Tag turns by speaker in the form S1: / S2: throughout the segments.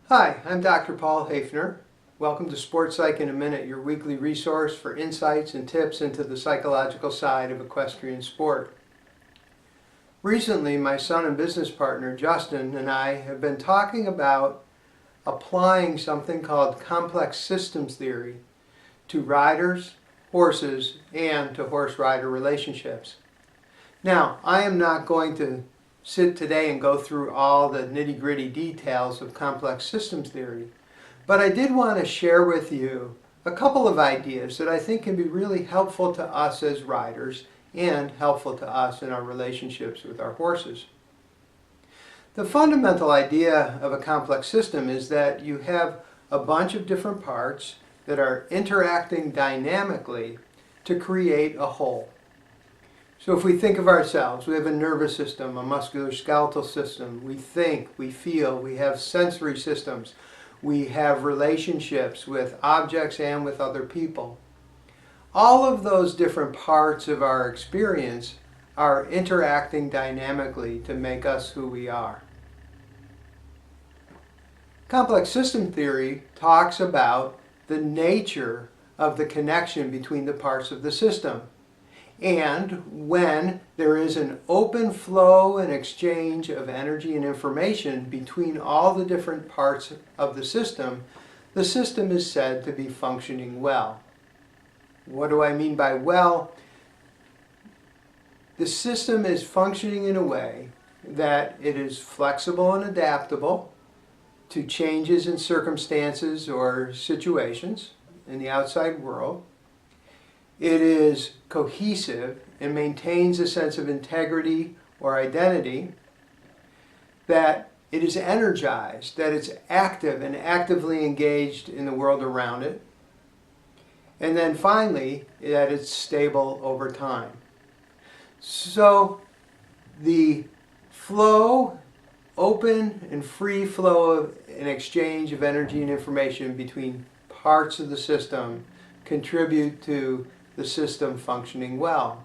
S1: Hi, I'm Dr. Paul Haefner. Welcome to Sport Psych in a Minute, your weekly resource for insights and tips into the psychological side of equestrian sport. Recently, my son and business partner Justin and I have been talking about applying something called complex systems theory to riders, horses, and to horse-rider relationships. Now, I am not going to sit today and go through all the nitty-gritty details of complex systems theory, but I did want to share with you a couple of ideas that I think can be really helpful to us as riders and helpful to us in our relationships with our horses. The fundamental idea of a complex system is that you have a bunch of different parts that are interacting dynamically to create a whole. So if we think of ourselves, we have a nervous system, a musculoskeletal system, we think, we feel, we have sensory systems, we have relationships with objects and with other people. All of those different parts of our experience are interacting dynamically to make us who we are. Complex system theory talks about the nature of the connection between the parts of the system. And when there is an open flow and exchange of energy and information between all the different parts of the system is said to be functioning well. What do I mean by well? The system is functioning in a way that it is flexible and adaptable to changes in circumstances or situations in the outside world. It is cohesive and maintains a sense of integrity or identity, that it is energized, that it's active and actively engaged in the world around it, and then finally, that it's stable over time. So the flow, open and free flow of an exchange of energy and information between parts of the system contribute to the system functioning well.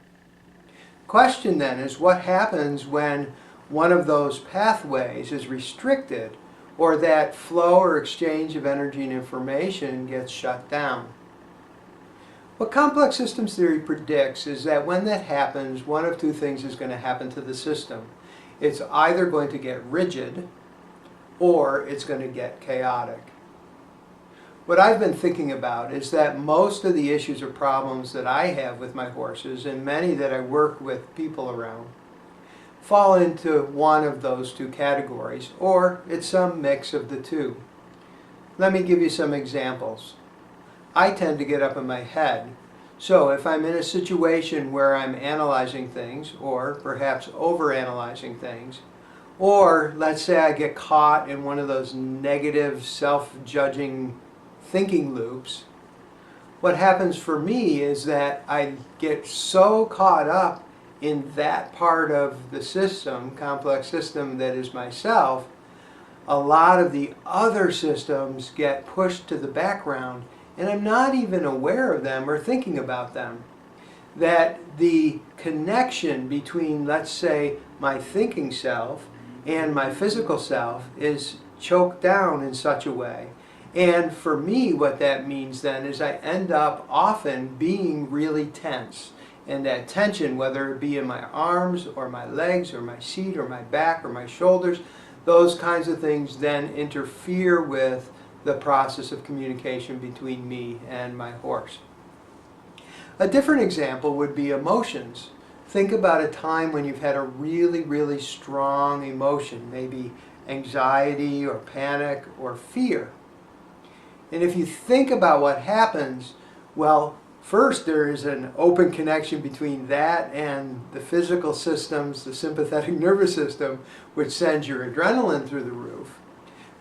S1: Question then is, what happens when one of those pathways is restricted, or that flow or exchange of energy and information gets shut down? What complex systems theory predicts is that when that happens, one of two things is going to happen to the system. It's either going to get rigid or it's going to get chaotic. What I've been thinking about is that most of the issues or problems that I have with my horses, and many that I work with people around, fall into one of those two categories, or it's some mix of the two. Let me give you some examples. I tend to get up in my head. So if I'm in a situation where I'm analyzing things, or perhaps overanalyzing things, or let's say I get caught in one of those negative self-judging thinking loops, what happens for me is that I get so caught up in that part of the system, complex system that is myself, a lot of the other systems get pushed to the background, and I'm not even aware of them or thinking about them. That the connection between, let's say, my thinking self and my physical self is choked down in such a way. And for me, what that means then is I end up often being really tense. And that tension, whether it be in my arms or my legs or my seat or my back or my shoulders, those kinds of things then interfere with the process of communication between me and my horse. A different example would be emotions. Think about a time when you've had a really, really strong emotion, maybe anxiety or panic or fear. And if you think about what happens, well, first there is an open connection between that and the physical systems, the sympathetic nervous system, which sends your adrenaline through the roof.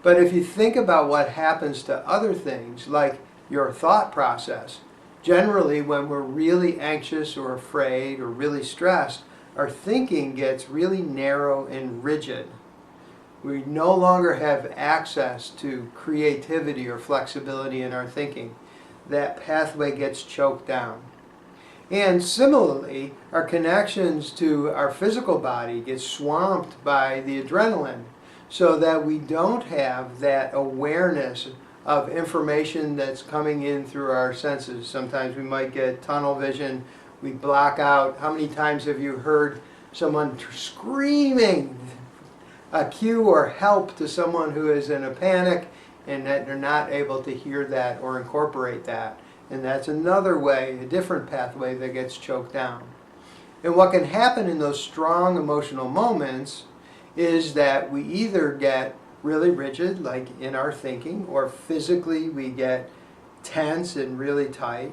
S1: But if you think about what happens to other things, like your thought process, generally when we're really anxious or afraid or really stressed, our thinking gets really narrow and rigid. We no longer have access to creativity or flexibility in our thinking. That pathway gets choked down. And similarly, our connections to our physical body get swamped by the adrenaline. so that we don't have that awareness of information that's coming in through our senses. Sometimes we might get tunnel vision, we block out. How many times have you heard someone screaming a cue or help to someone who is in a panic, and that they're not able to hear that or incorporate that? And that's another way, a different pathway that gets choked down. And what can happen in those strong emotional moments is that we either get really rigid, like in our thinking, or physically we get tense and really tight,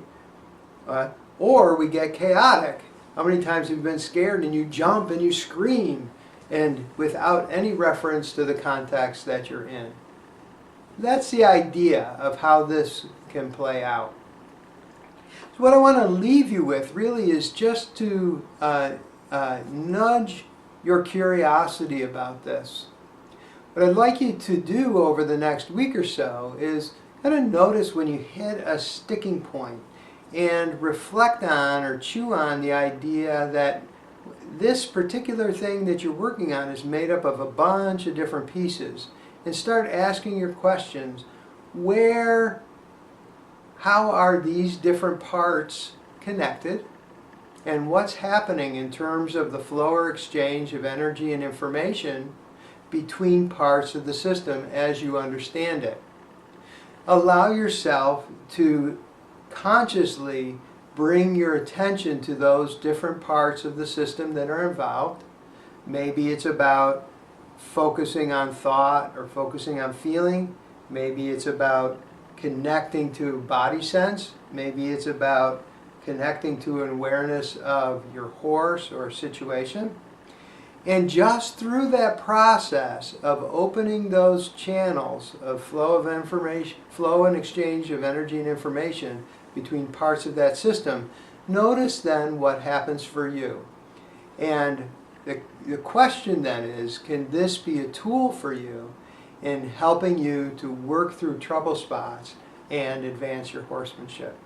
S1: or we get chaotic. How many times have you been scared and you jump and you scream, and without any reference to the context that you're in? That's the idea of how this can play out. So what I want to leave you with really is just to nudge your curiosity about this. What I'd like you to do over the next week or so is kind of notice when you hit a sticking point and reflect on or chew on the idea that this particular thing that you're working on is made up of a bunch of different pieces, and start asking your questions. How are these different parts connected? And what's happening in terms of the flow or exchange of energy and information between parts of the system as you understand it? Allow yourself to consciously bring your attention to those different parts of the system that are involved. Maybe it's about focusing on thought or focusing on feeling. Maybe it's about connecting to body sense. Maybe it's about connecting to an awareness of your horse or situation. And just through that process of opening those channels of flow of information, flow and exchange of energy and information between parts of that system, notice then what happens for you. And the question then is, can this be a tool for you in helping you to work through trouble spots and advance your horsemanship?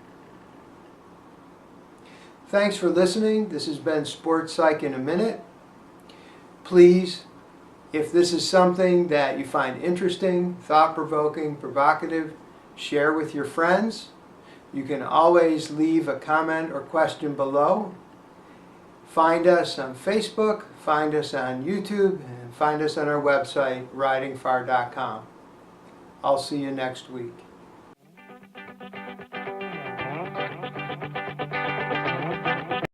S1: Thanks for listening. This has been Sport Psych in a Minute. Please, if this is something that you find interesting, thought-provoking, provocative, share with your friends. You can always leave a comment or question below. Find us on Facebook, find us on YouTube, and find us on our website, ridingfar.com. I'll see you next week.